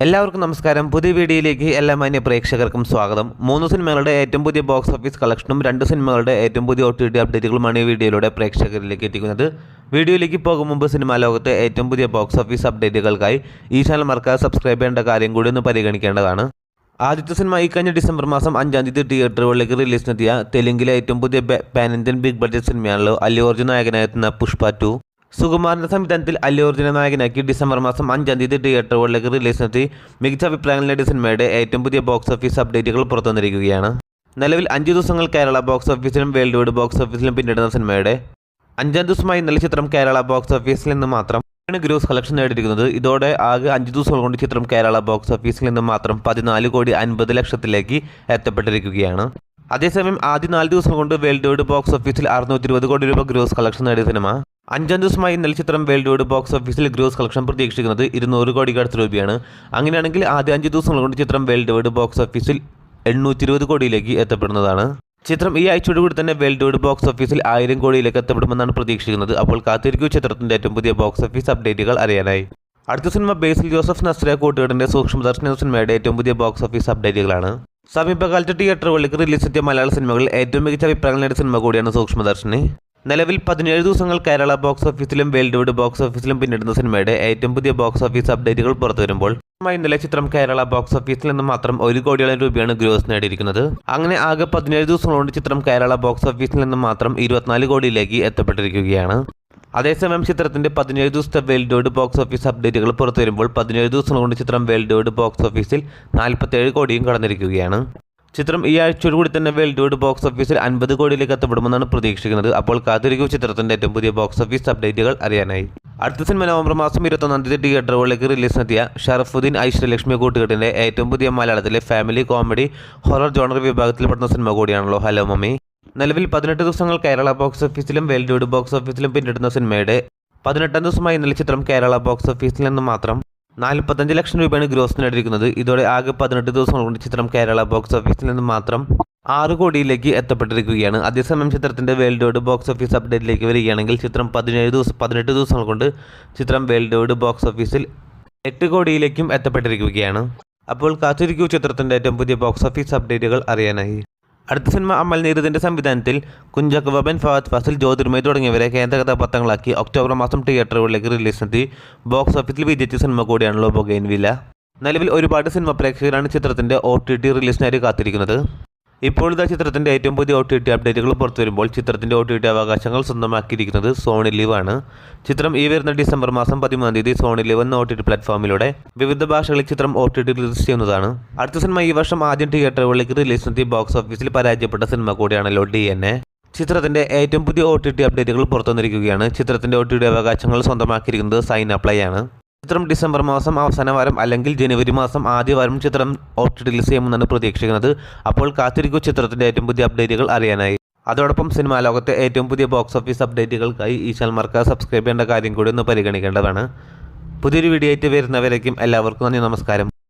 എല്ലാവർക്കും നമസ്കാരം. പുതിയ വീഡിയോയിലേക്ക് എല്ലാ മാന്യ പ്രേക്ഷകർക്കും സ്വാഗതം. 3 സിനിമകളുടെ ഏറ്റവും പുതിയ ബോക്സ് ഓഫീസ് കളക്ഷനും 2 സിനിമകളുടെ ഏറ്റവും പുതിയ OTT അപ്ഡേറ്റുകളുമാണ് ഈ വീഡിയോയിലൂടെ പ്രേക്ഷകരിലേക്ക് എത്തിക്കുന്നത്. വീഡിയോയിലേക്ക് പോകും മുമ്പ് സിനിമാ ലോകത്തെ ഏറ്റവും പുതിയ ബോക്സ് ഓഫീസ് അപ്ഡേറ്റുകൾക്കായി ഈ ചാനൽ മറക്കാതെ സബ്സ്ക്രൈബ് ചെയ്യേണ്ട കാര്യം കൂടി ഒന്ന് പരിഗണിക്കേണ്ടതാണ്. ആദ്യത്തെ സിനിമ ഈ കഴിഞ്ഞ ഡിസംബർ മാസം 5-ാം തീയതി തിയേറ്ററുകളിലേക്ക് റിലീസിനെത്തിയ തെലുങ്കിലെ ഏറ്റവും പുതിയ പാൻ ഇന്ത്യൻ ബിഗ് ബഡ്ജറ്റ് സിനിമയാണല്ലോ അല്ലു അർജുൻ നായകനായെത്തുന്ന പുഷ്പ 2. സുകുമാരൻ്റെ സംവിധാനത്തിൽ അല്ലു അർജുനെ നായകനാക്കി ഡിസംബർ മാസം 5-ാം തീയതി തിയേറ്ററുകളിലേക്ക് റിലീസിനെത്തി മികച്ച അഭിപ്രായങ്ങൾ നേടിയ സിനിമയുടെ ഏറ്റവും പുതിയ ബോക്സ് ഓഫീസ് അപ്ഡേറ്റുകൾ പുറത്തുവന്നിരിക്കുകയാണ്. നിലവിൽ 5 ദിവസങ്ങൾ കേരള ബോക്സ് ഓഫീസിലും വേൾഡ് വൈഡ് ബോക്സ് ഓഫീസിലും പിന്നിടുന്ന സിനിമയുടെ 5-ാം ദിവസമായി ഇന്നലെ ചിത്രം കേരള ബോക്സ് ഓഫീസിൽ നിന്ന് മാത്രം ഗ്രോസ് കളക്ഷൻ നേടിയിരിക്കുന്നത്. ഇതോടെ ആകെ 5 ദിവസങ്ങൾ കൊണ്ട് ചിത്രം കേരള ബോക്സ് ഓഫീസിൽ നിന്ന് മാത്രം 14,50,00,000 എത്തപ്പെട്ടിരിക്കുകയാണ്. അതേസമയം ആദ്യ 4 ദിവസം കൊണ്ട് വേൾഡ് വൈഡ് ബോക്സ് ഓഫീസിൽ 620 കോടി രൂപ ഗ്രോസ് കളക്ഷൻ നേടിയ സിനിമ 5-ാം ദിവസമായി ഇന്നലെ ചിത്രം വേൾഡ് വൈഡ് ബോക്സ് ഓഫീസിൽ ഗ്രോസ് കളക്ഷൻ പ്രതീക്ഷിക്കുന്നത് 200 കോടിക്ക് അടുത്ത രൂപയാണ്. അങ്ങനെയാണെങ്കിൽ ആദ്യ 5 ദിവസങ്ങൾ കൊണ്ട് ചിത്രം വേൾഡ് വൈഡ് ബോക്സ് ഓഫീസിൽ 820 കോടിയിലേക്ക് എത്തപ്പെടുന്നതാണ്. ചിത്രം ഈ ആഴ്ചയോടുകൂടി തന്നെ വേൾഡ് വൈഡ് ബോക്സ് ഓഫീസിൽ 1000 കോടിയിലേക്ക് എത്തപ്പെടുമെന്നാണ് പ്രതീക്ഷിക്കുന്നത്. അപ്പോൾ കാത്തിരിക്കൂ ചിത്രത്തിന്റെ ഏറ്റവും പുതിയ ബോക്സ് ഓഫീസ് അപ്ഡേറ്റുകൾ അറിയാനായി. അടുത്ത സിനിമ ബേസിൽ ജോസഫ് നസ്രിയ കൂട്ടുകെട്ടിന്റെ സൂക്ഷ്മദർശന സിനിമയുടെ ഏറ്റവും പുതിയ ബോക്സ് ഓഫീസ് അപ്ഡേറ്റുകളാണ്. സമീപകാലത്ത് തിയേറ്ററുകളിലേക്ക് റിലീസെത്തിയ മലയാള സിനിമകളിൽ ഏറ്റവും മികച്ച അഭിപ്രായങ്ങൾ നേടിയ സിനിമ കൂടിയാണ് സൂക്ഷ്മദർശിനി. നിലവിൽ 17 ദിവസങ്ങൾ കേരള ബോക്സ് ഓഫീസിലും വേൾഡ് വൈഡ് ബോക്സ് ഓഫീസിലും പിന്നിടുന്ന സിനിമയുടെ ഏറ്റവും പുതിയ ബോക്സ് ഓഫീസ് അപ്ഡേറ്റുകൾ പുറത്തുവരുമ്പോൾ ഇന്നലെ ചിത്രം കേരള ബോക്സ് ഓഫീസിൽ നിന്ന് മാത്രം 1 കോടിയോളം രൂപയാണ് ഗ്രോസ് നേടിയിരിക്കുന്നത്. അങ്ങനെ ആകെ 17 ദിവസങ്ങൾ കൊണ്ട് ചിത്രം കേരള ബോക്സ് ഓഫീസിൽ നിന്ന് മാത്രം 24 കോടിയിലേക്ക് എത്തപ്പെട്ടിരിക്കുകയാണ്. അതേസമയം ചിത്രത്തിന്റെ 17 ദിവസത്തെ വേൾഡ് വൈഡ് ബോക്സ് ഓഫീസ് അപ്ഡേറ്റുകൾ പുറത്തുവരുമ്പോൾ 17 ദിവസങ്ങൾ കൊണ്ട് ചിത്രം വേൾഡ് വൈഡ് ബോക്സ് ഓഫീസിൽ 47 കോടിയും കടന്നിരിക്കുകയാണ്. ചിത്രം ഈ ആഴ്ചയോടുകൂടി തന്നെ വേൾഡ് വൈഡ് ബോക്സ് ഓഫീസിൽ 50 കോടിയിലേക്ക് എത്തപ്പെടുമെന്നാണ് പ്രതീക്ഷിക്കുന്നത്. അപ്പോൾ കാത്തിരിക്കൂ ചിത്രത്തിന്റെ ഏറ്റവും പുതിയ ബോക്സ് ഓഫീസ് അപ്ഡേറ്റുകൾ അറിയാനായി. അടുത്ത സിനിമ നവംബർ മാസം 21-ാം തീയതി തിയേറ്ററുകളിലേക്ക് റിലീസിനെത്തിയ ഷറഫുദ്ദീൻ ഐശ്വര്യലക്ഷ്മി കൂട്ടുകെട്ടിന്റെ ഏറ്റവും പുതിയ മലയാളത്തിലെ ഫാമിലി കോമഡി ഹൊറർ ജോണർ വിഭാഗത്തിൽപ്പെടുന്ന സിനിമ കൂടിയാണല്ലോ ഹലോ മമ്മി. നിലവിൽ 18 ദിവസങ്ങൾ കേരള ബോക്സ് ഓഫീസിലും വേൾഡ് വൈഡ് ബോക്സ് ഓഫീസിലും പിന്നിടുന്ന സിനിമയുടെ 18-ാം ദിവസമായി ഇന്നലെ ചിത്രം കേരള ബോക്സ് ഓഫീസിൽ നിന്ന് മാത്രം 45 ലക്ഷം രൂപയാണ് ഗ്രോസ് നേടിയിരിക്കുന്നത്. ഇതോടെ ആകെ 18 ദിവസങ്ങൾ കൊണ്ട് ചിത്രം കേരള ബോക്സ് ഓഫീസിൽ നിന്ന് മാത്രം 6 കോടിയിലേക്ക് എത്തപ്പെട്ടിരിക്കുകയാണ്. അതേസമയം ചിത്രത്തിന്റെ വേൾഡ് വൈഡ് ബോക്സ് ഓഫീസ് അപ്ഡേറ്റിലേക്ക് വരികയാണെങ്കിൽ ചിത്രം 18 ദിവസങ്ങൾ കൊണ്ട് ചിത്രം വേൾഡ് വൈഡ് ബോക്സ് ഓഫീസിൽ 8 കോടിയിലേക്കും എത്തപ്പെട്ടിരിക്കുകയാണ്. അപ്പോൾ കാത്തിരിക്കൂ ചിത്രത്തിന്റെ ഏറ്റവും പുതിയ ബോക്സ് ഓഫീസ് അപ്ഡേറ്റുകൾ അറിയാനായി. അടുത്ത സിനിമ അമൽ നീരദിന്റെ സംവിധാനത്തിൽ കുഞ്ചാക്കോ ബോബൻ, ഫഹദ് ഫാസിൽ, ജ്യോതിർമയി തുടങ്ങിയവരെ കേന്ദ്ര കഥാപാത്രങ്ങളാക്കി ഒക്ടോബർ മാസം തിയേറ്ററുകളിലേക്ക് റിലീസിനെത്തി ബോക്സ് ഓഫീസിൽ വിജയിച്ച സിനിമ കൂടിയാണല്ലോ ബൊഗൈൻവില്ല. നിലവിൽ ഒരുപാട് സിനിമ പ്രേക്ഷകരാണ് ചിത്രത്തിന്റെ OTT റിലീസിനായി കാത്തിരിക്കുന്നത്. ഇപ്പോഴത്തെ ചിത്രത്തിന്റെ ഏറ്റവും പുതിയ OTT അപ്ഡേറ്റുകൾ പുറത്തുവരുമ്പോൾ ചിത്രത്തിന്റെ OTT അവകാശങ്ങൾ സ്വന്തമാക്കിയിരിക്കുന്നത് സോണി ലിവ് ആണ്. ചിത്രം ഈ വരുന്ന ഡിസംബർ മാസം 13-ാം തീയതി സോണി ലിവ് എന്ന OTT പ്ലാറ്റ്ഫോമിലൂടെ വിവിധ ഭാഷകളിൽ ചിത്രം OTT റിലീസ് ചെയ്യുന്നതാണ്. അടുത്ത സിനിമ ഈ വർഷം ആദ്യം തിയേറ്ററുകളിലേക്ക് റിലീസിനെത്തി ബോക്സ് ഓഫീസിൽ പരാജയപ്പെട്ട സിനിമ കൂടിയാണല്ലോ DNA. ചിത്രത്തിന്റെ ഏറ്റവും പുതിയ OTT അപ്ഡേറ്റുകൾ പുറത്തുവന്നിരിക്കുകയാണ്. ചിത്രത്തിന്റെ OTT അവകാശങ്ങൾ സ്വന്തമാക്കിയിരിക്കുന്നത് സൈൻ അപ്ലൈ ആണ്. ചിത്രം ഡിസംബർ മാസം അവസാന വാരം അല്ലെങ്കിൽ ജനുവരി മാസം ആദ്യ വാരം ചിത്രം OTT റിലീസ് ചെയ്യുമെന്നാണ് പ്രതീക്ഷിക്കുന്നത്. അപ്പോൾ കാത്തിരിക്കൂ ചിത്രത്തിന്റെ ഏറ്റവും പുതിയ അപ്ഡേറ്റുകൾ അറിയാനായി. അതോടൊപ്പം സിനിമാ ലോകത്തെ ഏറ്റവും പുതിയ ബോക്സ് ഓഫീസ് അപ്ഡേറ്റുകൾക്കായി ഈ ചാനൽ മറക്കാതെ സബ്സ്ക്രൈബ് ചെയ്യേണ്ട കാര്യം കൂടി ഒന്ന് പരിഗണിക്കേണ്ടതാണ്. പുതിയൊരു വീഡിയോ ആയിട്ട് വരുന്നവരേക്കും എല്ലാവർക്കും നന്ദി, നമസ്കാരം.